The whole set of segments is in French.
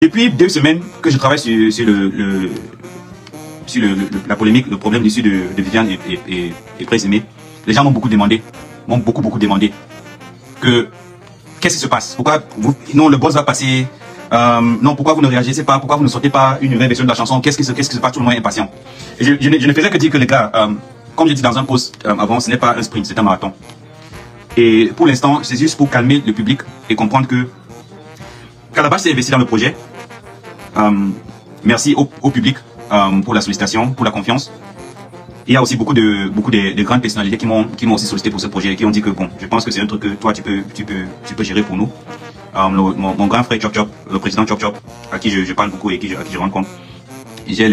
Depuis 2 semaines que je travaille sur la polémique, le problème issu de Viviane et Prince Aimé, les gens m'ont beaucoup demandé, que qu'est-ce qui se passe? Pourquoi non, le boss va passer, non, pourquoi vous ne réagissez pas? Pourquoi vous ne sortez pas une nouvelle version de la chanson? Qu'est-ce qui se passe? Tout le monde est impatient. Et je ne faisais que dire que les gars, comme j'ai dit dans un post avant, ce n'est pas un sprint, c'est un marathon. Et pour l'instant, c'est juste pour calmer le public et comprendre que Calabash s'est investi dans le projet. Merci au public pour la sollicitation, pour la confiance. Il y a aussi beaucoup de grandes personnalités qui m'ont aussi sollicité pour ce projet et qui ont dit que bon, je pense que c'est un truc que toi tu peux gérer pour nous. Mon grand frère Chop Chop, le président Chop Chop, à qui je parle beaucoup et à qui je rends compte. J'ai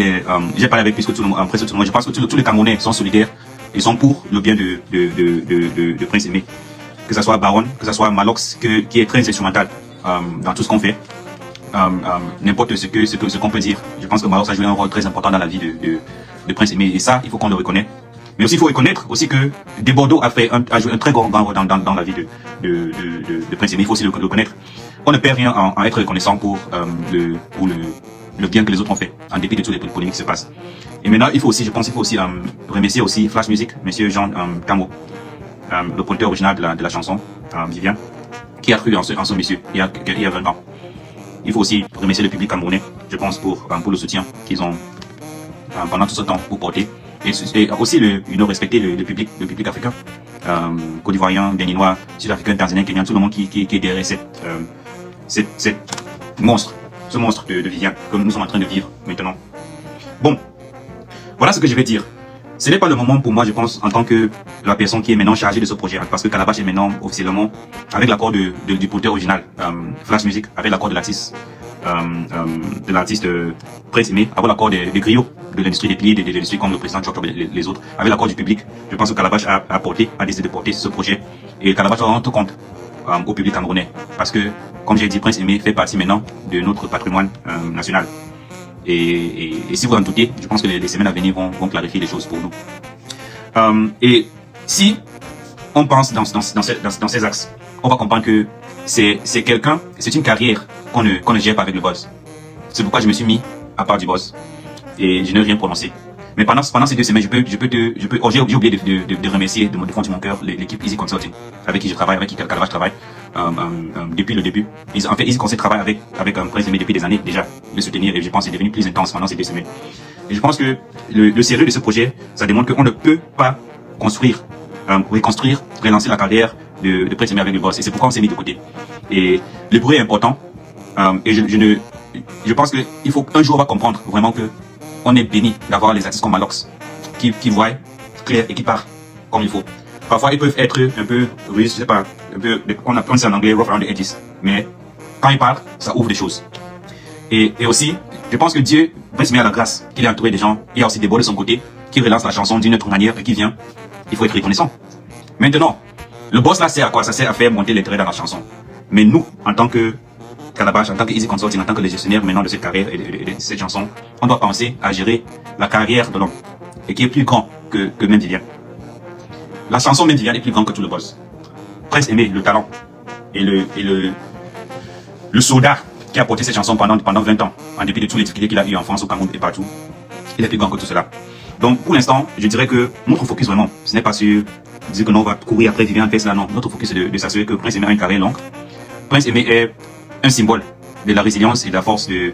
parlé avec presque tout le monde. Je pense que tous les Camerounais sont solidaires et sont pour le bien de Prince Aimé. Que ce soit Baron, que ce soit Malox, qui est très instrumental dans tout ce qu'on fait. N'importe ce qu'on peut dire. Je pense que Malox a joué un rôle très important dans la vie de Prince Aimé. Et ça, il faut qu'on le reconnaisse. Mais aussi, il faut reconnaître aussi que Desbordeaux a joué un très grand rôle dans la vie de Prince Aimé. Il faut aussi le reconnaître. On ne perd rien en être reconnaissant pour le bien que les autres ont fait, en dépit de toutes les polémiques qui se passent. Et maintenant, il faut aussi remercier aussi Flash Music, monsieur Jean Camo, le producteur original de la chanson, Viviane, qui a cru en ce monsieur il y a 20 ans. Il faut aussi remercier le public camerounais, je pense, pour le soutien qu'ils ont pendant tout ce temps pour porter. Et aussi respecter le public africain, Côte d'Ivoirien, Béninois, Sud-Africain, Tanzanien, Kenyan, tout le monde qui est derrière ce monstre de Viviane que nous sommes en train de vivre maintenant. Bon, voilà ce que je vais dire. Ce n'est pas le moment pour moi, je pense, en tant que la personne qui est maintenant chargée de ce projet, parce que Calabash est maintenant officiellement, avec l'accord du producteur original, Flash Music, avec l'accord de l'artiste Prince Aimé, avec l'accord des griots de l'industrie des piliers, des industries comme le président Chok Chok et les autres, avec l'accord du public. Je pense que Calabash a décidé de porter ce projet, et Calabash doit rendre compte au public camerounais, parce que, comme j'ai dit, Prince Aimé fait partie maintenant de notre patrimoine national. Et si vous en doutez, je pense que les semaines à venir vont clarifier les choses pour nous. Et si on pense dans ces axes, on va comprendre que c'est une carrière qu'on ne gère pas avec le boss. C'est pourquoi je me suis mis à part du boss et je n'ai rien prononcé. Mais pendant ces 2 semaines, j'ai oublié de remercier de fond de mon cœur l'équipe Easy Consulting, avec qui je travaille, avec qui Calabash travaille depuis le début. En fait, Easy Consulting travaille avec Prince Aimé depuis des années déjà, le soutenir, et je pense que c'est devenu plus intense pendant ces 2 semaines. Et je pense que le sérieux de ce projet, ça démontre qu'on ne peut pas reconstruire, relancer la carrière de Prince Aimé avec le boss. Et c'est pourquoi on s'est mis de côté. Et le bruit est important. Et je pense qu'il faut qu'un jour on va comprendre vraiment que on est béni d'avoir les artistes comme Malox qui voient clair et qui parlent comme il faut. Parfois ils peuvent être un peu russes, je sais pas, on appelle ça en anglais rough around the edges, mais quand ils parlent, ça ouvre des choses. Et aussi, je pense que Dieu Prince Aimé a la grâce qu'il est entouré des gens. Il y a aussi des beaux de son côté qui relancent la chanson d'une autre manière et qui vient. Il faut être reconnaissant. Maintenant, le boss là sert à quoi? Ça sert à faire monter l'intérêt dans la chanson. Mais nous, en tant que Calabash, en tant que Easy Consulting, en tant que les gestionnaires maintenant de cette carrière et de cette chanson, on doit penser à gérer la carrière de l'homme, et qui est plus grand que même Viviane. La chanson même Viviane est plus grande que tout le boss. Prince Aimé, le talent et le soldat qui a porté cette chanson pendant 20 ans, en dépit de tous les difficultés qu'il a eu en France, au Cameroun et partout, il est plus grand que tout cela. Donc pour l'instant, je dirais que notre focus vraiment, ce n'est pas sur dire que non, on va courir après Viviane, faire cela, non. Notre focus est de s'assurer que Prince Aimé a une carrière longue. Prince Aimé est un symbole de la résilience et de la force de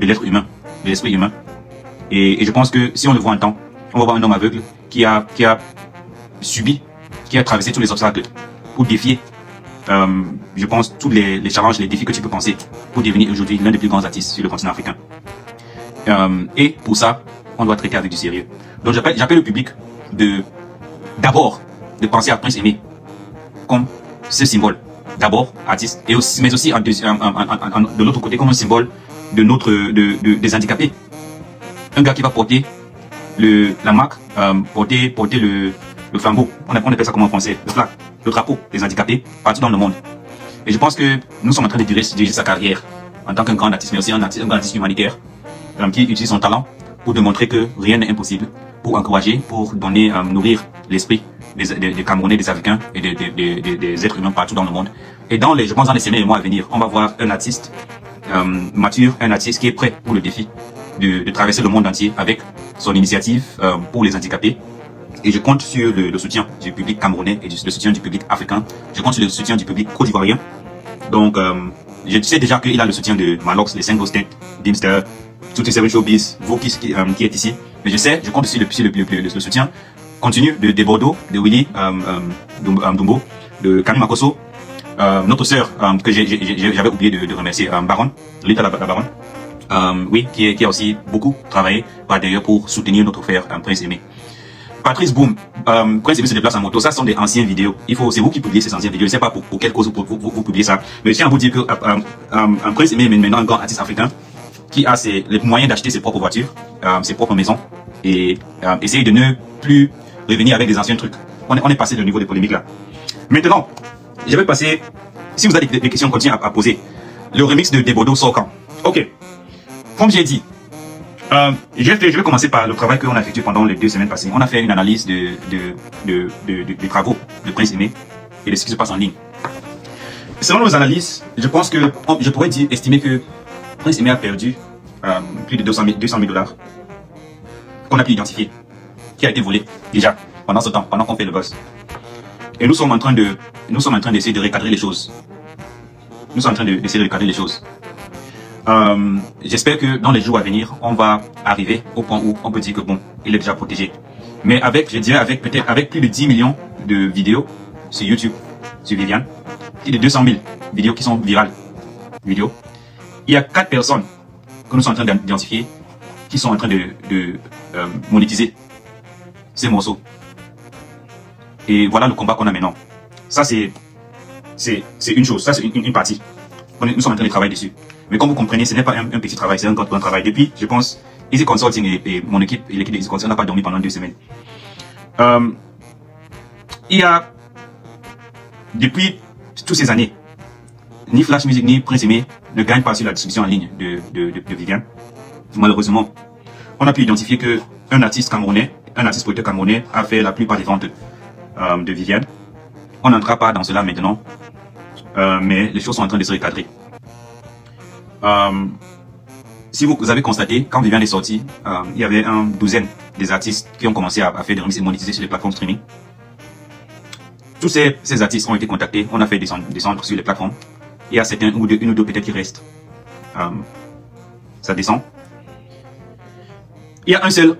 l'être humain, de l'esprit humain. Et je pense que si on le voit en temps, on va voir un homme aveugle qui a traversé tous les obstacles pour défier, je pense, tous les challenges, les défis que tu peux penser pour devenir aujourd'hui l'un des plus grands artistes sur le continent africain. Et pour ça, on doit traiter avec du sérieux. Donc j'appelle le public d'abord de penser à Prince Aimé comme ce symbole. D'abord artiste, mais aussi de l'autre côté comme un symbole des handicapés. Un gars qui va porter la marque, porter le flambeau, on appelle ça comment en français, le flag, le drapeau des handicapés partout dans le monde. Et je pense que nous sommes en train de diriger sa carrière en tant qu'un grand artiste, mais aussi un grand artiste humanitaire qui utilise son talent pour démontrer que rien n'est impossible, pour encourager, pour donner, nourrir l'esprit des Camerounais, des Africains et des êtres humains partout dans le monde. Et je pense dans les semaines et mois à venir, on va voir un artiste mature, un artiste qui est prêt pour le défi de traverser le monde entier avec son initiative pour les handicapés. Et je compte sur le soutien du public camerounais et le soutien du public africain. Je compte sur le soutien du public côte-ivoirien. Donc, je sais déjà qu'il a le soutien de Malox, les 5 State, Dimster, toutes les 7 Showbiz, vous qui est ici. Mais je compte aussi le soutien continu de Bordeaux, de Willy Dumbo, de Camille Makosso, notre sœur que j'avais oublié de remercier, Baron, Lita la Baron, oui, qui a aussi beaucoup travaillé par derrière pour soutenir notre frère Prince Aimé. Patrice Boom, Prince Aimé se déplace en moto, ça sont des anciennes vidéos. C'est vous qui publiez ces anciennes vidéos, je ne sais pas pour quelle cause vous publiez ça. Mais je tiens à vous dire que Prince Aimé est maintenant un grand artiste africain qui a les moyens d'acheter ses propres voitures, ses propres maisons, et essayer de ne plus revenir avec des anciens trucs. On est passé de niveau des polémiques là. Maintenant, je vais passer, si vous avez des questions, continuez à poser. Le remix de Debodo sort quand? Ok. Comme j'ai dit, je vais commencer par le travail qu'on a effectué pendant les 2 semaines passées. On a fait une analyse des travaux de Prince Aimé et de ce qui se passe en ligne. Selon nos analyses, je pense que je pourrais estimer que Prince Aimé a perdu plus de 200 000 dollars qu'on a pu identifier, qui a été volé déjà pendant ce temps, pendant qu'on fait le buzz. Et nous sommes en train d'essayer de recadrer les choses. Nous sommes en train d'essayer de recadrer les choses. J'espère que dans les jours à venir, on va arriver au point où on peut dire que bon, il est déjà protégé. Mais peut-être avec plus de 10 millions de vidéos sur YouTube, sur Viviane, plus de 200 000 vidéos qui sont virales, il y a 4 personnes que nous sommes en train d'identifier qui sont en train de monétiser ces morceaux. Et voilà le combat qu'on a maintenant. Ça, c'est une chose, ça, c'est une partie. Nous sommes en train de travailler dessus. Mais comme vous comprenez, ce n'est pas un petit travail, c'est un grand travail. Depuis, je pense, Easy Consulting et mon équipe, et l'équipe de Easy Consulting n'a pas dormi pendant 2 semaines. Il y a, depuis toutes ces années, ni Flash Music, ni Prince Aimé ne gagnent pas sur la distribution en ligne de Viviane. Malheureusement, on a pu identifier que un artiste producteur camerounais a fait la plupart des ventes de Viviane. On n'entrera pas dans cela maintenant, mais les choses sont en train de se recadrer. Si vous avez constaté, quand Viviane est sortie, il y avait une douzaine des artistes qui ont commencé à faire des remixes et monétiser sur les plateformes streaming. Tous ces artistes ont été contactés, on a fait descendre sur les plateformes. Il y a certains, une ou deux peut-être qui restent. Ça descend. Il y a un seul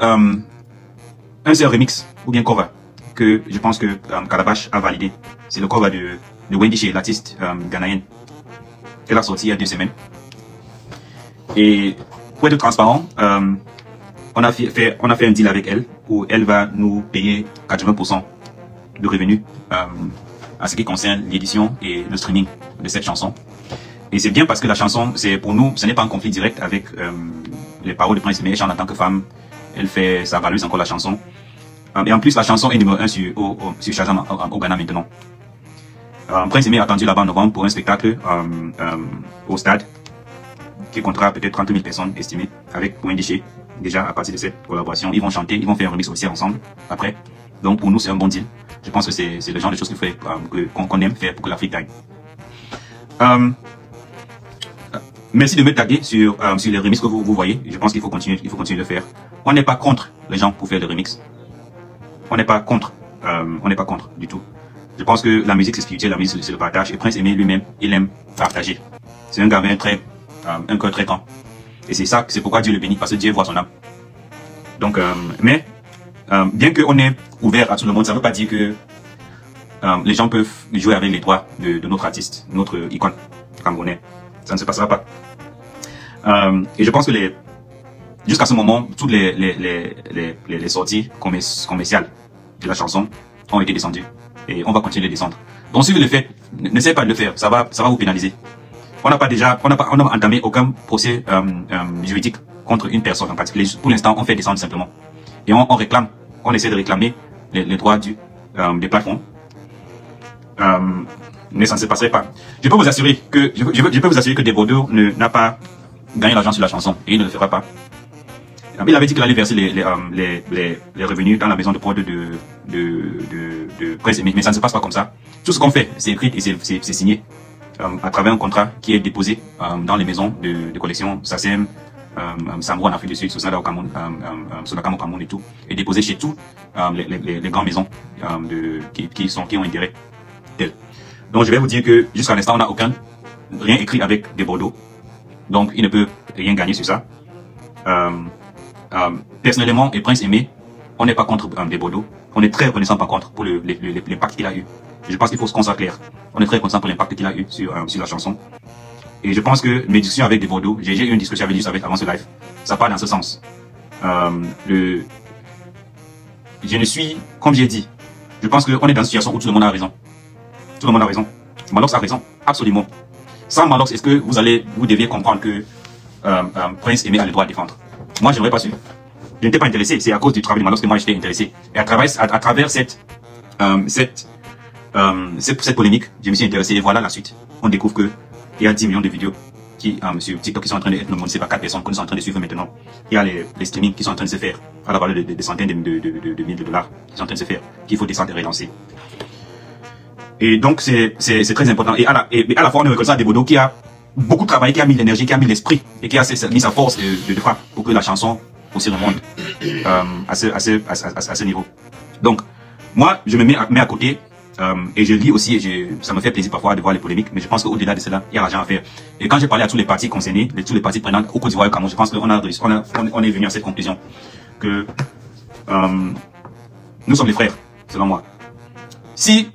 remix, ou bien cover, que je pense que Calabash a validé. C'est le cover de Wendy Shea, l'artiste ghanéenne. Elle a sorti il y a 2 semaines. Et pour être transparent, on a fait un deal avec elle où elle va nous payer 80% de revenus à ce qui concerne l'édition et le streaming de cette chanson. Et c'est bien parce que la chanson, pour nous, ce n'est pas un conflit direct avec les paroles de Prince Aimé. Elle chante en tant que femme, elle fait sa valorise encore la chanson. Et en plus, la chanson est numéro 1 sur Shazam au Ghana maintenant. Prince Aimé est attendu là-bas en novembre pour un spectacle au stade qui comptera peut-être 30 000 personnes estimées avec Wendy Shea. Déjà, à partir de cette collaboration, ils vont chanter, ils vont faire un remix officiel ensemble après. Donc pour nous, c'est un bon deal. Je pense que c'est le genre de choses qu'on aime faire pour que l'Afrique gagne. Merci de me taguer sur les remixes que vous voyez. Je pense qu'il faut continuer de le faire. On n'est pas contre les gens pour faire des remixes. On n'est pas contre du tout. Je pense que la musique c'est spirituel, la musique c'est le partage. Et Prince Aimé lui-même, il aime partager. C'est un gars avec un cœur très grand. Et c'est pourquoi Dieu le bénit, parce que Dieu voit son âme. Donc, bien qu'on est ouvert à tout le monde, ça ne veut pas dire que les gens peuvent jouer avec les droits de notre artiste, notre icône camerounais. Ça ne se passera pas. Et je pense que jusqu'à ce moment, toutes les sorties commerciales de la chanson ont été descendues. Et on va continuer de descendre. Donc si vous le faites, n'essayez pas de le faire, ça va vous pénaliser. On n'a entamé aucun procès juridique contre une personne en particulier. Pour l'instant, on fait descendre simplement. Et on essaie de réclamer les droits des plateformes. Mais ça ne se passerait pas. Je peux vous assurer que Debodo n'a pas gagné l'argent sur la chanson et il ne le fera pas. Il avait dit qu'il allait verser les revenus dans la maison de prod de Prince Aimé, mais ça ne se passe pas comme ça. Tout ce qu'on fait, c'est écrit et c'est signé. à travers un contrat qui est déposé dans les maisons de collection SACEM, Sambro en Afrique du Sud, Sosada au Cameroun, Sodakam au Cameroun et tout, et déposé chez tous les grandes maisons qui ont intérêt d'elle. Donc je vais vous dire que jusqu'à l'instant on n'a rien écrit avec des Bordeaux, donc il ne peut rien gagner sur ça. Personnellement, et Prince Aimé, on n'est pas contre des Bordeaux, on est très reconnaissant par contre pour l'impact qu'il a eu. Je pense qu'il faut qu'on soit clair. On est très content pour l'impact qu'il a eu sur la chanson. Et je pense que mes discussions avec des Bordeaux, j'ai eu une discussion avec lui avant ce live, ça part dans ce sens. Je ne suis, comme j'ai dit, je pense qu'on est dans une situation où tout le monde a raison. Tout le monde a raison. Malox a raison, absolument. Sans Malox, est-ce que vous deviez comprendre que Prince Aimé a le droit à défendre? Moi, je n'aurais pas su. Je n'étais pas intéressé. C'est à cause du travail de Malox que moi j'étais intéressé. Et à travers cette polémique, je me suis intéressé et voilà la suite. On découvre que il y a 10 millions de vidéos sur TikTok qui sont en train d'être nommées par 4 personnes que nous sommes en train de suivre maintenant. Il y a les streamings qui sont en train de se faire à la valeur de centaines de milliers de dollars qui sont en train de se faire, qu'il faut descendre et relancer. Et donc c'est très important. Et à la fois on est reconnaissant à des Bordeaux qui a beaucoup travaillé, qui a mis l'énergie, qui a mis l'esprit et qui a mis sa force de frappe pour que la chanson aussi remonte à ce niveau. Donc moi je me mets à côté. Et je lis aussi, et ça me fait plaisir parfois de voir les polémiques, mais je pense qu'au-delà de cela, il y a l'argent à faire. Et quand j'ai parlé à tous les partis concernés, tous les partis prenants au Côte d'Ivoire et au Cameroun, je pense qu'on on est venu à cette conclusion que nous sommes les frères, selon moi. Si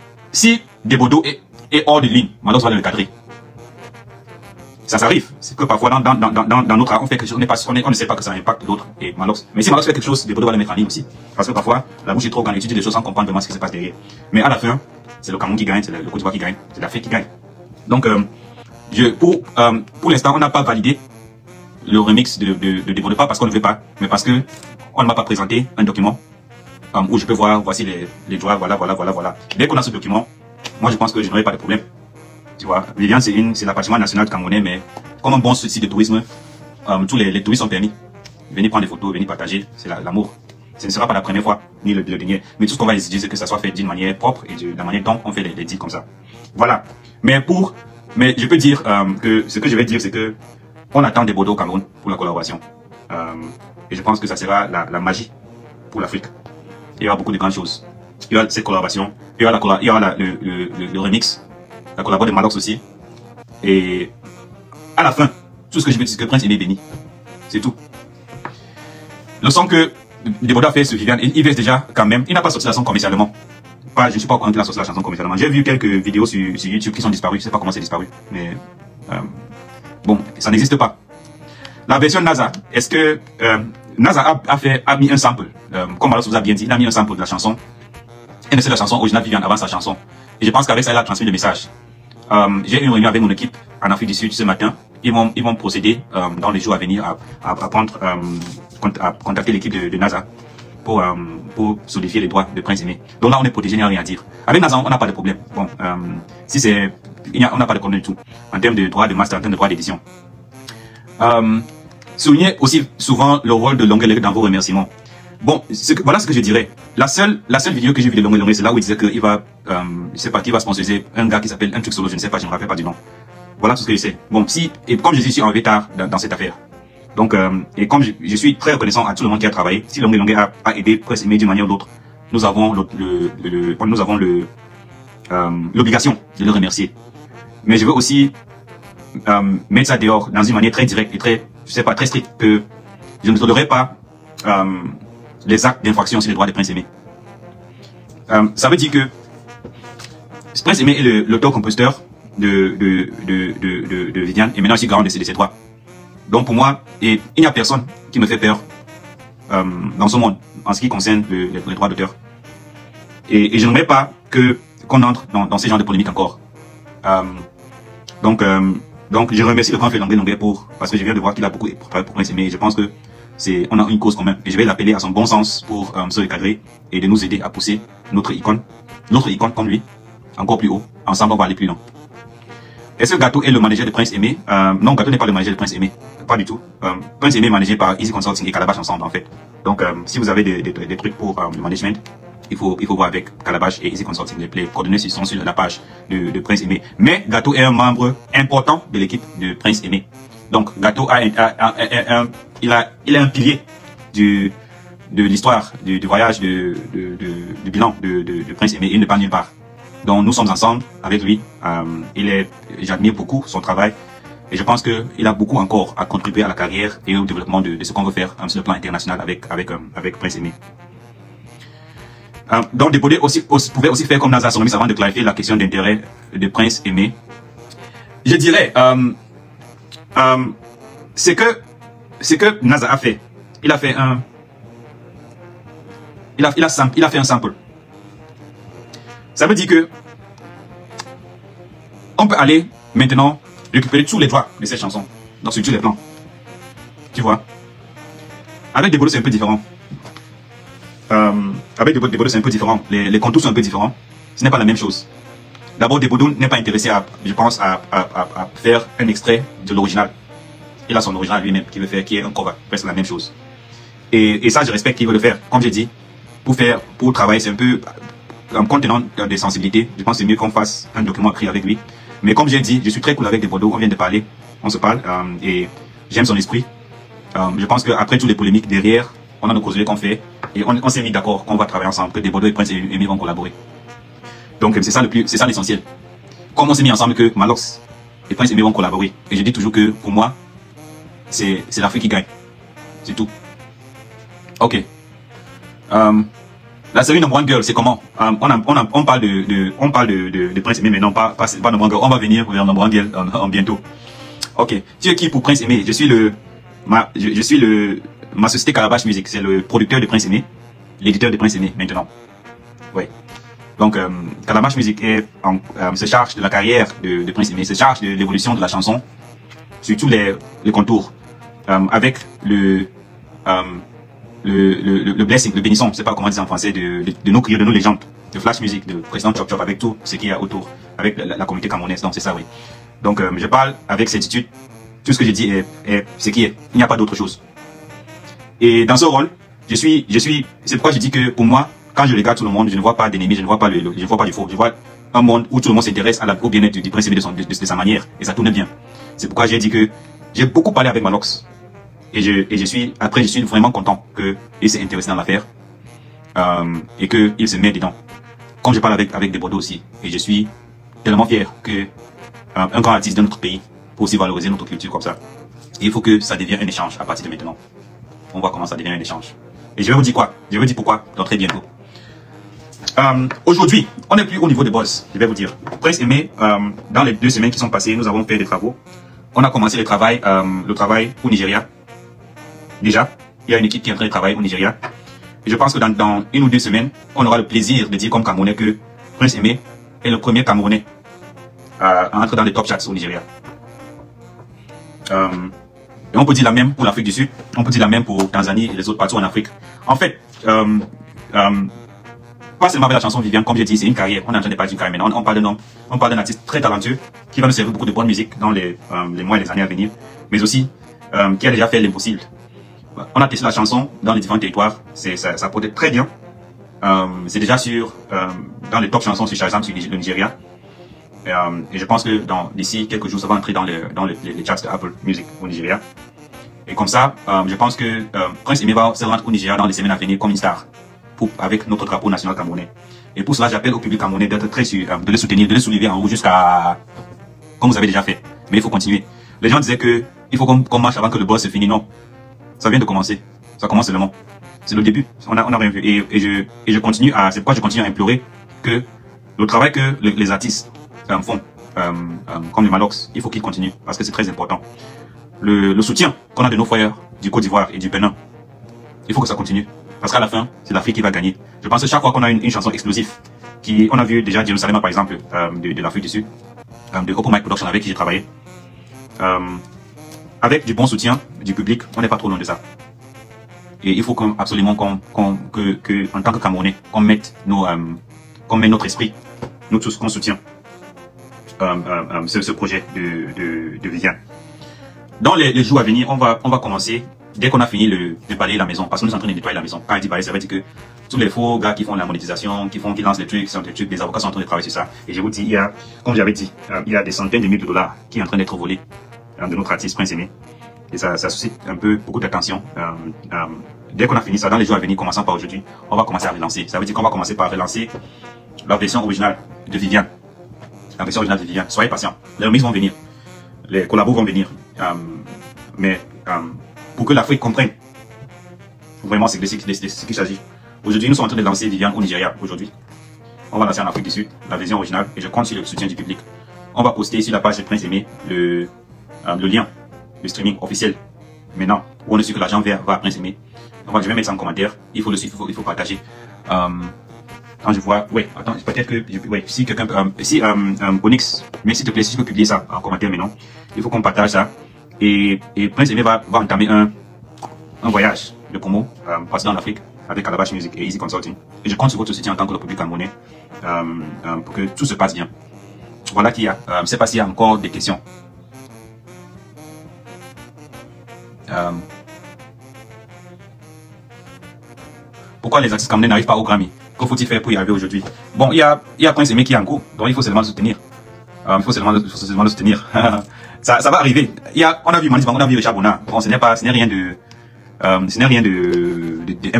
des Bordeaux est hors de ligne, Malox va le cadrer. Ça s'arrive, c'est que parfois dans notre art, on fait quelque chose, on ne sait pas que ça impacte l'autre et Malox. Mais si Malox fait quelque chose, des Bordeaux va le mettre en ligne aussi. Parce que parfois, la bouche est trop grande, étudier des choses sans comprendre vraiment ce qui se passe derrière. Mais à la fin, c'est le Cameroun qui gagne, c'est le Côte d'Ivoire qui gagne, c'est l'Afrique qui gagne. Donc, pour l'instant, on n'a pas validé le remix de Bordeaux, pas parce qu'on ne veut pas, mais parce que on ne m'a pas présenté un document où je peux voir, voici les droits, voilà. Dès qu'on a ce document, moi je pense que je n'aurai pas de problème. Tu vois, Viviane, c'est la patrimoine national camerounais, mais comme un bon site de tourisme, tous les touristes sont permis. Venez prendre des photos, venez partager, c'est l'amour. Ce ne sera pas la première fois, ni le dernier. Mais tout ce qu'on va exiger, c'est que ça soit fait d'une manière propre et de la manière dont on fait les deals comme ça. Voilà. Mais je peux dire que ce que je vais dire, c'est que on attend des Bordeaux au Cameroun pour la collaboration. Et je pense que ça sera la magie pour l'Afrique. Il y aura beaucoup de grandes choses. Il y aura cette collaboration, il y aura le remix, la collaboration de Malox aussi. Et à la fin, tout ce que je veux dire, c'est que Prince Aimé est béni. C'est tout. Le son que Bordeaux a fait sur Viviane, il verse déjà quand même. Il n'a pas sorti la chanson commercialement. Je ne suis pas au courant qu'il a sorti la chanson commercialement. J'ai vu quelques vidéos sur YouTube qui sont disparues. Je ne sais pas comment c'est disparu. Mais bon, ça n'existe pas. La version NASA, est-ce que NASA a mis un sample, comme Malox vous a bien dit, il a mis un sample de la chanson. Et c'est la chanson originale Viviane avant sa chanson. Et je pense qu'avec ça, il a transmis le message. J'ai eu une réunion avec mon équipe en Afrique du Sud ce matin. Ils vont procéder dans les jours à venir à contacter l'équipe de NASA pour solidifier les droits de Prince Aimé. Donc là, on est protégé, il n'y a rien à dire. Avec NASA, on n'a pas de problème. Bon, on n'a pas de problème du tout en termes de droits de master, en termes de droits d'édition. Soulignez aussi souvent le rôle de Longueuil dans vos remerciements. Bon, voilà ce que je dirais. La seule vidéo que j'ai vue de Longueuil, c'est là où il disait qu'il va, je sais pas qui va sponsoriser un gars qui s'appelle un truc solo, je ne sais pas, je ne me rappelle pas du nom. Voilà tout ce que je sais. Bon, et comme je suis en retard dans cette affaire. Donc, et comme je suis très reconnaissant à tout le monde qui a travaillé, si Longueuil a aidé Prince Aimé d'une manière ou d'autre, nous avons l'obligation de le remercier. Mais je veux aussi mettre ça dehors dans une manière très directe et très, je sais pas, très stricte, que je ne tolérerai pas les actes d'infraction sur les droits de Prince Aimé. Ça veut dire que Prince Aimé est l'auteur-compositeur de Viviane et maintenant aussi garant de ses droits. Donc pour moi, il n'y a personne qui me fait peur dans ce monde en ce qui concerne les droits d'auteur. Et je n'aimerais pas qu'on entre dans ces genres de polémiques encore. Donc je remercie le grand frère Longueuil parce que je viens de voir qu'il a beaucoup travaillé pour Prince Aimé et je pense que on a une cause quand même. Et je vais l'appeler à son bon sens pour se recadrer et de nous aider à pousser notre icône comme lui, encore plus haut. Ensemble, on va aller plus loin. Est-ce que Gato est le manager de Prince Aimé? Non, Gato n'est pas le manager de Prince Aimé. Pas du tout. Prince Aimé est managé par Easy Consulting et Calabash ensemble, en fait. Donc, si vous avez des trucs pour le management, il faut voir avec Calabash et Easy Consulting. Les coordonnées sont sur la page de Prince Aimé. Mais Gato est un membre important de l'équipe de Prince Aimé. Donc Gato il est un pilier de l'histoire, du voyage, du bilan de Prince Aimé. Il ne part nulle part. Donc nous sommes ensemble avec lui. J'admire beaucoup son travail. Et je pense qu'il a beaucoup encore à contribuer à la carrière et au développement de ce qu'on veut faire sur le plan international avec Prince Aimé. Donc Debodé pouvait aussi faire comme Naza Sonomis avant de clarifier la question d'intérêt de Prince Aimé. Je dirais, c'est que Naza a fait. Il a fait un sample. Ça veut dire que on peut aller maintenant récupérer tous les droits de cette chanson, donc sur tous les plans. Tu vois. Avec Debodé, c'est un peu différent. Avec Debodé, c'est un peu différent. Les contours sont un peu différents. Ce n'est pas la même chose. D'abord, Debodé n'est pas intéressé je pense, à faire un extrait de l'original. Il a son original lui-même qui veut faire, qui est un cover, presque la même chose. Et ça, je respecte qu'il veut le faire. Comme j'ai dit, pour travailler, c'est un peu, en contenant des sensibilités, je pense que c'est mieux qu'on fasse un document écrit avec lui. Mais comme j'ai dit, je suis très cool avec Debodé, on vient de parler, on se parle, et j'aime son esprit. Je pense qu'après toutes les polémiques derrière, on a nos causeries qu'on fait, et on s'est mis d'accord qu'on va travailler ensemble, que Debodé et Prince Aimé vont collaborer. Donc c'est ça l'essentiel. Comme on s'est mis ensemble que Malox et Prince Aimé vont collaborer. Et je dis toujours que pour moi, c'est l'Afrique qui gagne. C'est tout. Ok. La série Number One Girl, c'est comment? On parle de Prince Aimé, mais non, pas Number One Girl. On va venir vers Number One Girl bientôt. Ok. Tu es qui pour Prince Aimé? Je suis ma société Calabash Music. C'est le producteur de Prince Aimé, l'éditeur de Prince Aimé maintenant. Ouais. Donc, Calabash Music se charge de la carrière de Prince Aimé, se charge de l'évolution de la chanson, sur tous les contours, avec le blessing, le bénisson, je sais pas comment dire en français, de nos crieurs, de nos légendes, de Flash Music, de Président Chop Chop, avec tout ce qu'il y a autour, avec la communauté camerounaise. Donc c'est ça, oui. Donc je parle avec certitude. Tout ce que je dis est ce qui est. Il n'y a pas d'autre chose. Et dans ce rôle, c'est pourquoi je dis que pour moi, quand je regarde tout le monde, je ne vois pas d'ennemis, je ne vois pas du faux. Je vois un monde où tout le monde s'intéresse au bien-être du Prince Aimé de sa manière. Et ça tourne bien. C'est pourquoi j'ai dit que j'ai beaucoup parlé avec Malox. Et je suis vraiment content qu'il s'est intéressé dans l'affaire. Et qu'il se met dedans. Comme je parle avec Debodé aussi. Et je suis tellement fier que un grand artiste de notre pays pour aussi valoriser notre culture comme ça. Et il faut que ça devienne un échange à partir de maintenant. On voit comment ça devient un échange. Et je vais vous dire quoi? Je vais vous dire pourquoi dans très bientôt. Aujourd'hui, on n'est plus au niveau de boss, je vais vous dire. Prince Aimé, dans les 2 semaines qui sont passées, nous avons fait des travaux. On a commencé le travail au Nigeria. Déjà, il y a une équipe qui est en train de travailler au Nigeria. Et je pense que dans 1 ou 2 semaines, on aura le plaisir de dire comme Camerounais que Prince Aimé est le premier Camerounais à entrer dans les top charts au Nigeria. Et on peut dire la même pour l'Afrique du Sud, on peut dire la même pour Tanzanie et les autres partout en Afrique. En fait, pas seulement avec la chanson Viviane, comme j'ai dit, c'est une carrière. On est en train de parler d'une carrière maintenant. On parle d'un artiste très talentueux qui va nous servir beaucoup de bonne musique dans les mois et les années à venir, mais aussi qui a déjà fait l'impossible. On a testé la chanson dans les différents territoires, ça porte très bien. C'est déjà dans les top chansons sur Shazam sur le Nigeria. Et je pense que d'ici quelques jours, ça va entrer dans les charts de Apple Music au Nigeria. Et comme ça, je pense que Prince Aimé va se rendre au Nigeria dans les semaines à venir comme une star, avec notre drapeau national camerounais. Et pour cela, j'appelle au public camerounais d'être très sûr, de le soutenir, de le soulever en haut jusqu'à, comme vous avez déjà fait. Mais il faut continuer. Les gens disaient que il faut qu'on marche avant que le boss se finisse. Non, ça vient de commencer. Ça commence seulement. C'est le début. On a rien vu. Et je continue c'est pourquoi je continue à implorer que le travail que les artistes font, comme le Malox, il faut qu'ils continuent parce que c'est très important. Le soutien qu'on a de nos frères du Côte d'Ivoire et du Bénin, il faut que ça continue. Parce qu'à la fin, c'est l'Afrique qui va gagner. Je pense que chaque fois qu'on a une chanson explosive, on a vu déjà Jérusalem par exemple, de l'Afrique du Sud, de Open Mic Production avec qui j'ai travaillé, avec du bon soutien du public, on n'est pas trop loin de ça. Et il faut absolument en tant que Camerounais, qu'on mette notre esprit, nous tous, qu'on soutient ce projet de Viviane. Dans les jours à venir, on va commencer dès qu'on a fini de balayer la maison, parce que nous sommes en train de nettoyer la maison, quand il dit balayer, ça veut dire que tous les faux gars qui font la monétisation, qui lancent des trucs, les avocats sont en train de travailler sur ça. Et je vous dis, il y a, comme j'avais dit, il y a des centaines de milliers de dollars qui sont en train d'être volés de notre artiste Prince Aimé. Et ça suscite un peu beaucoup d'attention. Dès qu'on a fini ça, dans les jours à venir, commençant par aujourd'hui, on va commencer à relancer. Ça veut dire qu'on va commencer par relancer la version originale de Viviane. La version originale de Viviane. Soyez patients. Les remises vont venir. Les collabos vont venir. Mais pour que l'Afrique comprenne vraiment c'est de ce qu'il s'agit. Aujourd'hui, nous sommes en train de lancer Viviane au Nigeria. Aujourd'hui, on va lancer en Afrique du Sud la version originale et je compte sur le soutien du public. On va poster sur la page de Prince Aimé le lien, le streaming officiel. Maintenant, où on est sûr que l'argent va à Prince Aimé. Je vais mettre ça en commentaire. Il faut le suivre, il faut partager. Quand je vois, ouais, attends, peut-être que, ouais, si quelqu'un peut, Onyx, mais s'il te plaît, si tu peux publier ça en commentaire maintenant, il faut qu'on partage ça. Et Prince Aimé va entamer un voyage de promo, passé dans l'Afrique, avec Calabash Music et Easy Consulting. Et je compte sur votre soutien en tant que le public camerounais, pour que tout se passe bien. Voilà qu'il y a, je ne sais pas s'il y a encore des questions. Pourquoi les artistes camerounais n'arrivent pas au Grammy? Que faut-il faire pour y arriver aujourd'hui? Bon, il y a Prince Aimé qui est en cours, donc il faut seulement le soutenir. Il faut seulement le soutenir. ça va arriver. On a vu Manis Bango, on a vu Richard Bona. Bon, ce n'est rien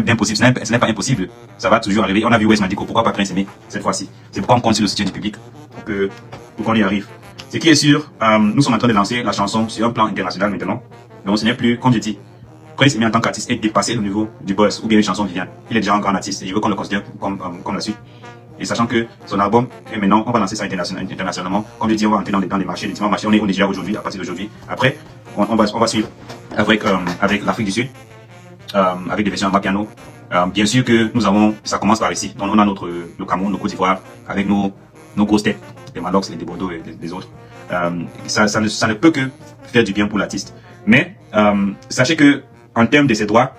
d'impossible. Ce n'est pas impossible. Ça va toujours arriver. On a vu Wes Mandiko. Pourquoi pas Prince Aimé cette fois-ci? C'est pourquoi on compte sur le soutien du public pour qu'on y arrive. Ce qui est sûr, nous sommes en train de lancer la chanson sur un plan international maintenant. Donc ce n'est plus, comme je dis, Prince Aimé en tant qu'artiste est dépassé au niveau du buzz ou bien une chanson Viviane. Il est déjà un grand artiste et je veux qu'on le considère comme la suite. Et sachant que son album est maintenant, on va lancer ça internationalement. Comme je dis, on va entrer dans les marchés, les différents marchés. On est déjà aujourd'hui, à partir d'aujourd'hui. Après, on va suivre avec l'Afrique du Sud, avec des versions en piano. Bien sûr que ça commence par ici. Donc on a le Cameroun, le Côte d'Ivoire, avec nos grosses têtes, les Malox, les Bordeaux et les autres. Ça ne peut que faire du bien pour l'artiste. Mais sachez que en termes de ses droits,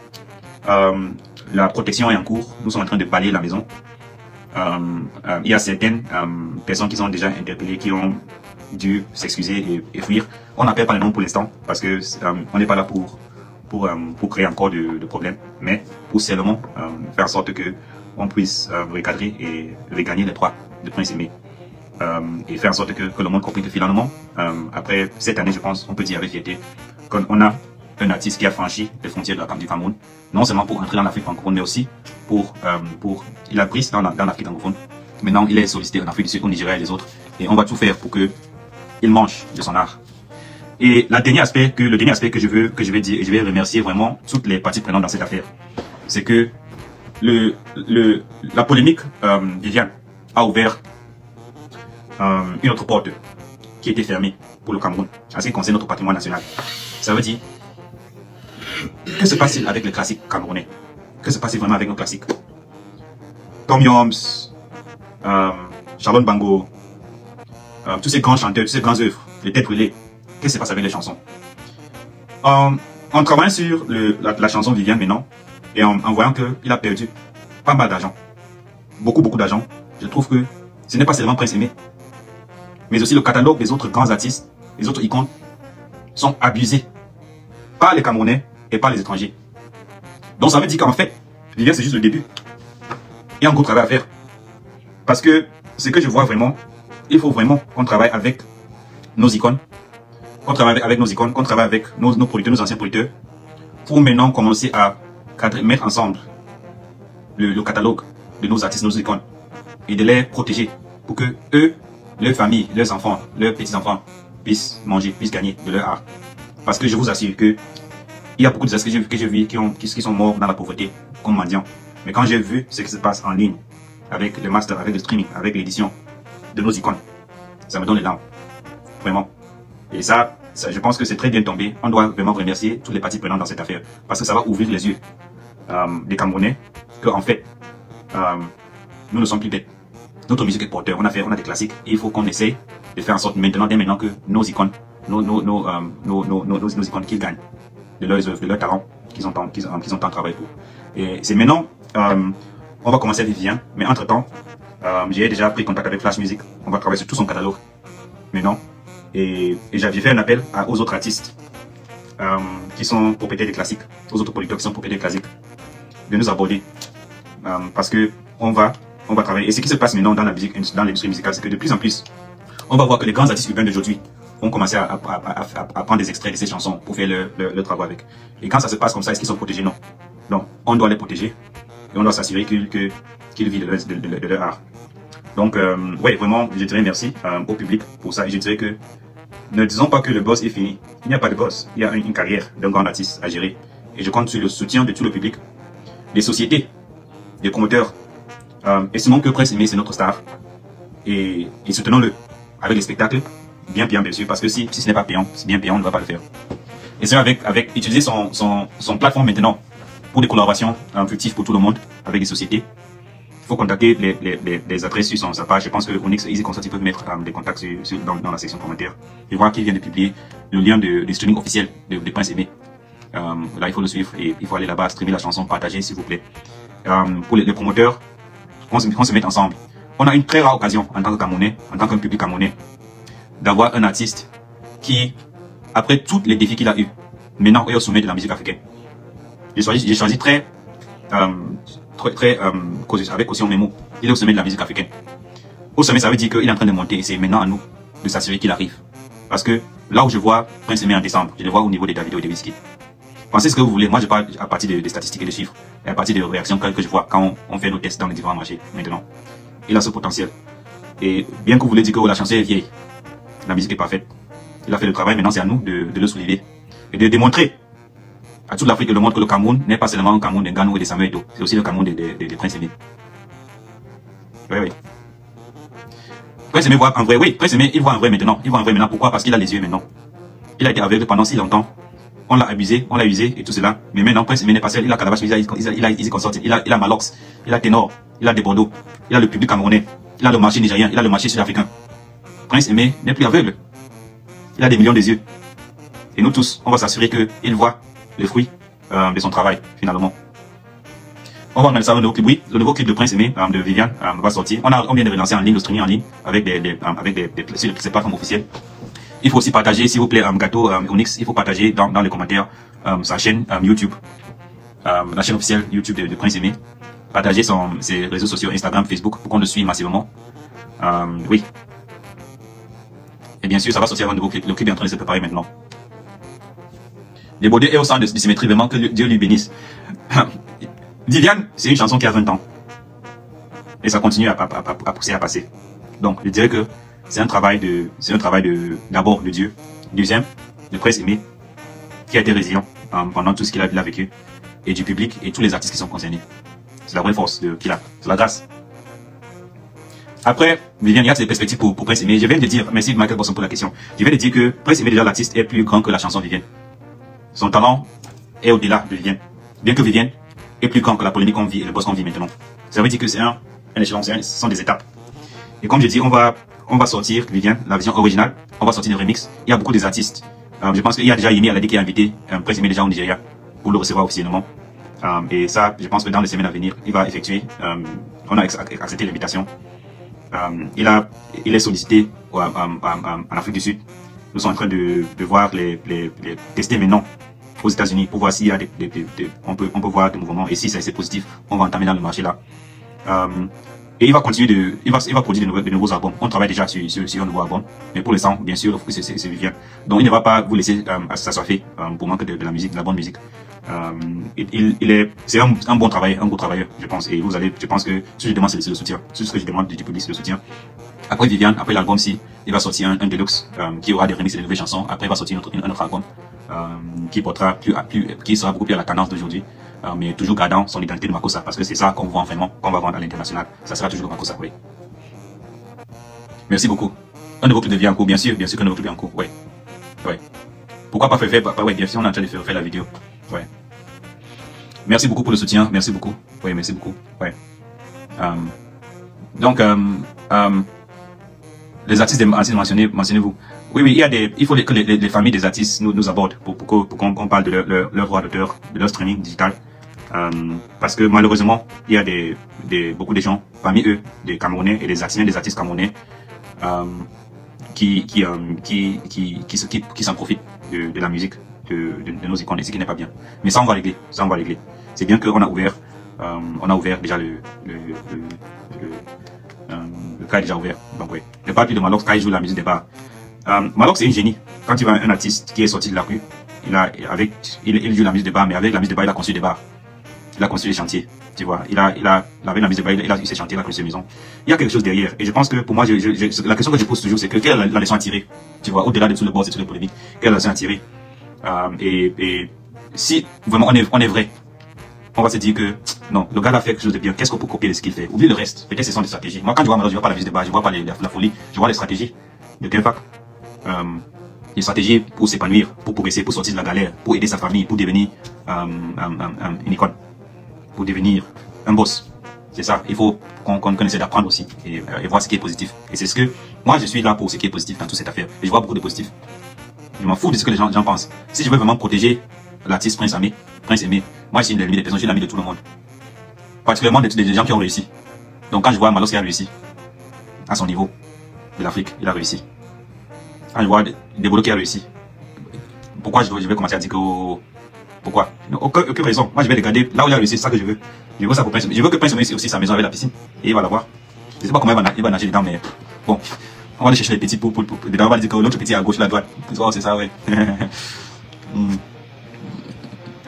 la protection est en cours. Nous sommes en train de balayer la maison. Il y a certaines personnes qui sont déjà interpellées, qui ont dû s'excuser et fuir. On n'appelle pas les noms pour l'instant parce que on n'est pas là pour créer encore de problèmes, mais pour seulement faire en sorte que on puisse recadrer et regagner les droits de Prince Aimé. Et faire en sorte que le monde comprenne que finalement, après cette année, je pense, on peut dire avec fierté qu'on a un artiste qui a franchi les frontières du Cameroun, non seulement pour entrer dans l'Afrique francophone, mais aussi il a pris dans l'Afrique francophone. Maintenant, il est sollicité en Afrique du Sud, au Nigeria et les autres, et on va tout faire pour que il mange de son art. Et le dernier aspect que je vais dire, et je vais remercier vraiment toutes les parties prenantes dans cette affaire, c'est que la polémique Viviane a ouvert une autre porte qui était fermée pour le Cameroun, en ce qui concerne notre patrimoine national. Ça veut dire, que se passe-t-il avec les classiques camerounais? Que se passe-t-il vraiment avec nos classiques? Tom Yoms, Charlotte Bango, tous ces grands chanteurs, tous ces grands œuvres, les têtes brûlées, qu'est-ce qui se passe avec les chansons? En travaillant sur la chanson Viviane maintenant, et en voyant qu'il a perdu pas mal d'argent, beaucoup d'argent, je trouve que ce n'est pas seulement Prince Aimé, mais aussi le catalogue des autres grands artistes, les autres icônes, sont abusés par les Camerounais et par les étrangers. Donc ça veut dire qu'en fait, Viviane c'est juste le début. Il y a un gros travail à faire. Parce que ce que je vois vraiment, il faut vraiment qu'on travaille avec nos icônes, qu'on travaille avec nos producteurs, nos anciens producteurs, pour maintenant commencer à mettre ensemble le catalogue de nos artistes, nos icônes, et de les protéger pour que eux, leurs familles, leurs enfants, leurs petits-enfants puissent manger, puissent gagner de leur art. Parce que je vous assure que il y a beaucoup de artistes que j'ai vus qui sont morts dans la pauvreté, comme mendiants. Mais quand j'ai vu ce qui se passe en ligne, avec le master, avec le streaming, avec l'édition de nos icônes, ça me donne les larmes. Vraiment. Et ça, je pense que c'est très bien tombé. On doit vraiment remercier tous les parties prenantes dans cette affaire. Parce que ça va ouvrir les yeux des Camerounais que, en fait, nous ne sommes plus bêtes. Notre musique est porteur. On a des classiques. Et il faut qu'on essaye de faire en sorte maintenant que nos icônes, nos icônes qu'ils gagnent de leurs œuvres, de leurs talents qu'ils ont tant travaillé pour. Et c'est maintenant, on va commencer à Viviane, mais entre temps, j'ai déjà pris contact avec Flash Music. On va travailler sur tout son catalogue maintenant. Et j'ai fait un appel aux autres artistes qui sont propriétaires des classiques, aux autres producteurs qui sont propriétaires des classiques, de nous aborder. Parce que on va travailler. Et ce qui se passe maintenant dans l'industrie musicale, c'est que de plus en plus, on va voir que les grands artistes urbains d'aujourd'hui vont commencer à prendre des extraits de ces chansons pour faire leur travail avec. Et quand ça se passe comme ça, est-ce qu'ils sont protégés? Non. Donc, on doit les protéger et on doit s'assurer qu'ils vivent de leur art. Donc, ouais, vraiment, je dirais merci au public pour ça. Et je dirais que ne disons pas que le boss est fini. Il n'y a pas de boss. Il y a une carrière d'un grand artiste à gérer. Et je compte sur le soutien de tout le public, des sociétés, des promoteurs. Estimons que Prince Aimé, c'est notre star. Et soutenons-le avec les spectacles, bien sûr, parce que si ce n'est pas payant, c'est bien payant, on ne va pas le faire. Et c'est avec utiliser son plateforme maintenant pour des collaborations fictives pour tout le monde, avec des sociétés. Il faut contacter les adresses sur sa page. Je pense que Onyx et Easy Concert peuvent mettre des contacts dans la section commentaires. Et voir qu'il vient de publier le lien de streaming officiel de Prince Aimé. Là, il faut le suivre et il faut aller là-bas, streamer la chanson, partager s'il vous plaît. Pour les promoteurs, qu'on se mette ensemble. On a une très rare occasion en tant que Camerounais, en tant qu'un public camerounais, d'avoir un artiste qui, après tous les défis qu'il a eu, maintenant est au sommet de la musique africaine. J'ai choisi très avec aussi mes mots. Il est au sommet de la musique africaine. Au sommet, ça veut dire qu'il est en train de monter et c'est maintenant à nous de s'assurer qu'il arrive. Parce que là où je vois Prince Aimé en décembre, je le vois au niveau des Davido et des Wizkid. Pensez ce que vous voulez. Moi, je parle à partir des statistiques et des chiffres, et à partir des réactions que je vois quand on fait nos tests dans les différents marchés maintenant. Il a ce potentiel. Et bien que vous voulez dire que la chanson est vieille, la musique est parfaite. Il a fait le travail, maintenant c'est à nous de le soulever. Et de démontrer à toute l'Afrique et le monde que le Cameroun n'est pas seulement un Cameroun des Ghana ou des Samuel Eto'o, c'est aussi le Cameroun des Prince Aimé. Oui. Prince Aimé voit en vrai, oui, Prince Aimé, il voit en vrai maintenant. Il voit en vrai maintenant. Pourquoi? Parce qu'il a les yeux maintenant. Il a été aveugle pendant si longtemps. On l'a abusé, on l'a usé et tout cela. Mais maintenant, Prince Aimé n'est pas seul. Il a Calabash, il a Easy Concert, il a Malox, il a Ténor, il a des Bordeaux, il a le public camerounais, il a le marché nigérien, il a le marché sud-africain. Prince Aimé n'est plus aveugle. Il a des millions de yeux. Et nous tous, on va s'assurer qu'il voit les fruits de son travail, finalement. On va analyser le nouveau clip. Oui, le nouveau clip de Prince Aimé, de Viviane, va sortir. On vient de relancer en ligne, le streaming en ligne, avec sur les plateformes officielles. Il faut aussi partager, s'il vous plaît, Gâteau Onyx, il faut partager dans les commentaires sa chaîne YouTube, la chaîne officielle YouTube de Prince Aimé. Partager ses réseaux sociaux, Instagram, Facebook, pour qu'on le suive massivement. Oui. Et bien sûr, ça va sortir un nouveau clip. Le clip est en train de se préparer maintenant. Les Baudets est au centre de symétrie, vraiment que Dieu lui bénisse. Viviane, c'est une chanson qui a 20 ans. Et ça continue à pousser, à passer. Donc, je dirais que c'est un travail d'abord de Dieu. Deuxième, de Prince Aimé, qui a été résilient pendant tout ce qu'il a vécu. Et du public et tous les artistes qui sont concernés. C'est la vraie force qu'il a. C'est la grâce. Après, Viviane, il y a des perspectives pour Prince Aimé. Je viens de dire, merci Michael Bosson pour la question. Je viens de dire que Prince Aimé, déjà, l'artiste est plus grand que la chanson Viviane. Son talent est au-delà de Viviane. Bien que Viviane est plus grand que la polémique qu'on vit et le boss qu'on vit maintenant. Ça veut dire que c'est un échelon, ce sont des étapes. Et comme je dis, on va sortir, Viviane, la version originale, on va sortir des remix. Il y a beaucoup des artistes. Je pense qu'il y a déjà Yemi Alade qui a invité Prince Aimé déjà au Nigeria pour le recevoir officiellement. Et ça, je pense que dans les semaines à venir, il va effectuer. On a accepté l'invitation. Il est sollicité en Afrique du Sud. Nous sommes en train de voir les tester maintenant aux États-Unis pour voir s'il y a on peut voir des mouvements. Et si c'est positif, on va entamer dans le marché là. Et il va continuer il va produire de nouveaux albums. On travaille déjà sur un nouveau album. Mais pour l'instant, bien sûr, c'est Viviane. Donc il ne va pas vous laisser s'assoiffer pour manquer de la musique, de la bonne musique. C'est un bon travail, un gros travailleur, je pense. Et je pense que ce que je demande, c'est le soutien. Tout ce que je demande du public, c'est le soutien. Après Viviane, après l'album, il va sortir un deluxe qui aura des remixes et des nouvelles chansons. Après, il va sortir un autre album qui sera beaucoup plus à la tendance d'aujourd'hui. Mais toujours gardant son identité de Makossa, parce que c'est ça qu'on vend vraiment, qu'on va vendre à l'international. Ça sera toujours Makossa, oui. Merci beaucoup. Un nouveau clip de vie en cours, bien sûr qu'un nouveau clip est en cours, oui. Ouais. Pourquoi pas faire, ouais, bien sûr, on est en train de faire la vidéo, ouais. Merci beaucoup pour le soutien, merci beaucoup, oui, merci beaucoup, ouais. Donc, les artistes mentionnez-vous. Oui, il faut que les familles des artistes nous abordent pour qu'on parle de leur droit d'auteur, de leur streaming digital. Parce que malheureusement, il y a beaucoup de gens, parmi eux, des Camerounais et des artistes camerounais, qui s'en profitent de la musique de nos icônes, et ce qui n'est pas bien. Mais ça, on va régler. Ça, on va régler. C'est bien qu'on a ouvert déjà le cas est déjà ouvert. Donc, ouais. Je parle plus de Malox quand il joue la musique des bars. Malox, c'est une génie. Quand tu vois un artiste qui est sorti de la rue, il joue la musique des bars, mais avec la musique des bars, il a construit des bars. Il a construit des chantiers. Tu vois, avec la musique des bars, il a eu ses chantiers, il a construit ses maisons. Il y a quelque chose derrière. Et je pense que pour moi, la question que je pose toujours, c'est que quelle est la leçon à tirer? Tu vois, au-delà de tout le boss et toutes les polémiques, quelle est la leçon à tirer? Et si vraiment on est vrai, on va se dire que non, le gars a fait quelque chose de bien. Qu'est-ce qu'on peut copier de ce qu'il fait? Oublie le reste. Peut-être ce sont des stratégies. Moi, quand je vois Malox, je vois pas la musique de base, je vois pas la folie, je vois les stratégies de Kenfac. Des stratégies pour s'épanouir, pour progresser, pour sortir de la galère, pour aider sa famille, pour devenir une icône, pour devenir un boss. C'est ça. Il faut qu'on essaie d'apprendre aussi et voir ce qui est positif. Et c'est ce que moi je suis là pour ce qui est positif dans toute cette affaire. Et je vois beaucoup de positif. Je m'en fous de ce que les gens pensent. Si je veux vraiment protéger l'artiste Prince Aimé, moi je suis l'ennemi des personnes, je suis l'ami de tout le monde. Particulièrement des gens qui ont réussi. Donc quand je vois Malox qui a réussi, à son niveau de l'Afrique, il a réussi. Quand je vois des boulots qui a réussi, pourquoi je vais commencer à dire que... Pourquoi? Aucune raison. Moi je vais regarder là où il a réussi, c'est ça que je veux. Je veux ça pour Prince Aimé. Je veux que Prince Aimé ait aussi sa maison avec la piscine. Et il va l'avoir. Je sais pas comment il va nager dedans, mais bon. On va aller chercher les petits dedans, on va dire que l'autre petit à gauche, la droite. Oh, c'est ça, ouais.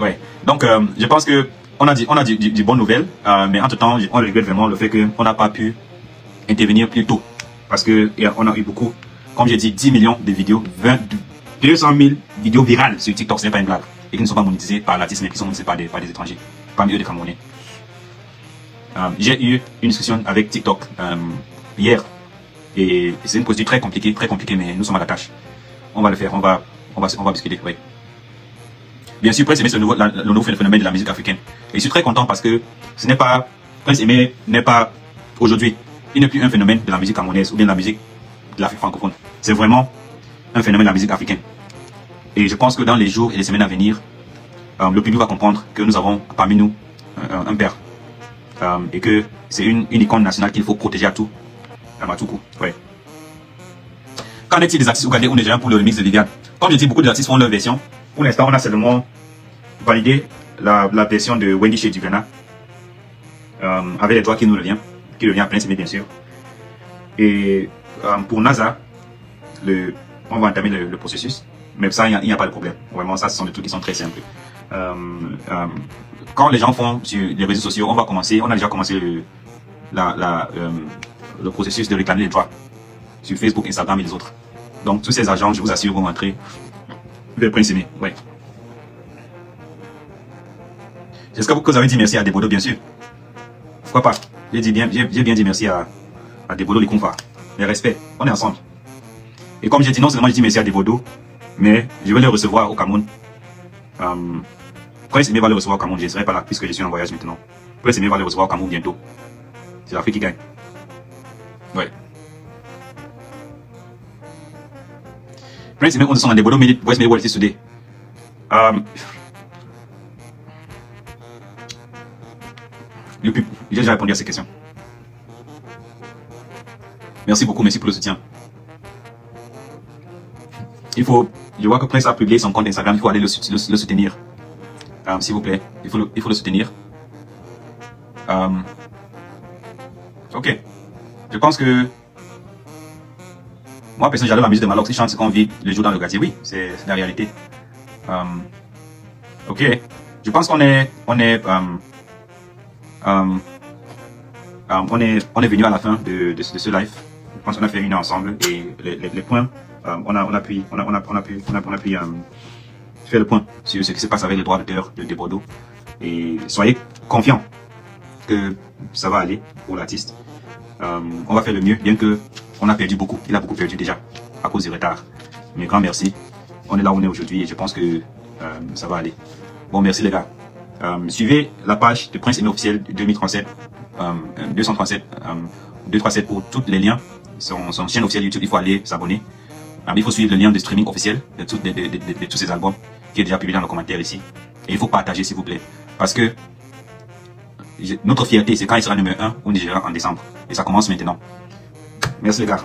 Ouais. Donc, je pense que on a dit bonnes nouvelles, mais entre temps, on regrette vraiment le fait qu'on n'a pas pu intervenir plus tôt. Parce que on a eu beaucoup, comme j'ai dit, 10 millions de vidéos, 200 000 vidéos virales sur TikTok, ce n'est pas une blague. Et qui ne sont pas monétisées par l'artiste, mais qui sont monétisées par des étrangers, parmi eux des Camerounais. J'ai eu une discussion avec TikTok hier. Et c'est une procédure très compliquée, mais nous sommes à la tâche. On va le faire, on va discuter, oui. Bien sûr, Prince Aimé, c'est le nouveau phénomène de la musique africaine. Et je suis très content parce que Prince Aimé n'est pas, aujourd'hui, il n'est plus un phénomène de la musique camerounaise ou bien de la musique de l'Afrique francophone. C'est vraiment un phénomène de la musique africaine. Et je pense que dans les jours et les semaines à venir, le public va comprendre que nous avons parmi nous un père. Et que c'est une icône nationale qu'il faut protéger à tout coup. Ouais. Qu'en est-il des artistes ougandais ou nigériens pour le remix de Viviane? Comme je dis, beaucoup d'artistes font leur version. Pour l'instant, on a seulement validé la version de Wendy chez Dugana, avec les droits qui revient à Prince Aimé, bien sûr. Et pour NASA, on va entamer le processus. Mais ça, il n'y a pas de problème. Vraiment, ça, ce sont des trucs qui sont très simples. Quand les gens font sur les réseaux sociaux, on a déjà commencé le processus de réclamer les droits sur Facebook, Instagram et les autres. Donc tous ces agents, je vous assure, vont rentrer vers Prince Aimé. Ouais. J'espère que vous avez dit merci à Debodo, bien sûr. Pourquoi pas? J'ai bien dit merci à Debodo les Konfa. Les respects, on est ensemble. Et comme j'ai dit, non seulement j'ai dit merci à Debodo, mais je vais les recevoir au Cameroun. Prince Aimé va les recevoir au Cameroun, je ne serai pas là puisque je suis en voyage maintenant. Prince Aimé va les recevoir au Cameroun bientôt. C'est l'Afrique qui gagne. Ouais. Prince Aimé, on se sent dans des bolos, mais West Mélo, soudé. J'ai déjà répondu à ces questions. Merci beaucoup, merci pour le soutien. Je vois que Prince a publié son compte Instagram, il faut aller le soutenir. S'il vous plaît, il faut le soutenir. Ok. Je pense que moi, personnellement, j'adore la musique de Malox. Il chante ce qu'on vit le jour dans le quartier. Oui, c'est la réalité. Ok. Je pense qu'on est venu à la fin de ce live. Je pense qu'on a fait une heure ensemble et les points, on a pu faire le point sur ce qui se passe avec les droits d'auteur de Bordeaux. Et soyez confiants que ça va aller pour l'artiste. On va faire le mieux, bien que on a perdu beaucoup. Il a beaucoup perdu déjà à cause du retard. Mais grand merci. On est là où on est aujourd'hui et je pense que ça va aller. Bon, merci les gars. Suivez la page de Prince Aimé officiel 2037, 237 pour tous les liens. Son chaîne officielle YouTube, il faut aller s'abonner. Il faut suivre le lien de streaming officiel de tous ces albums qui est déjà publié dans le commentaire ici. Et il faut partager s'il vous plaît. Parce que notre fierté, c'est quand il sera numéro 1 au Nigeria en décembre. Et ça commence maintenant. Merci les gars.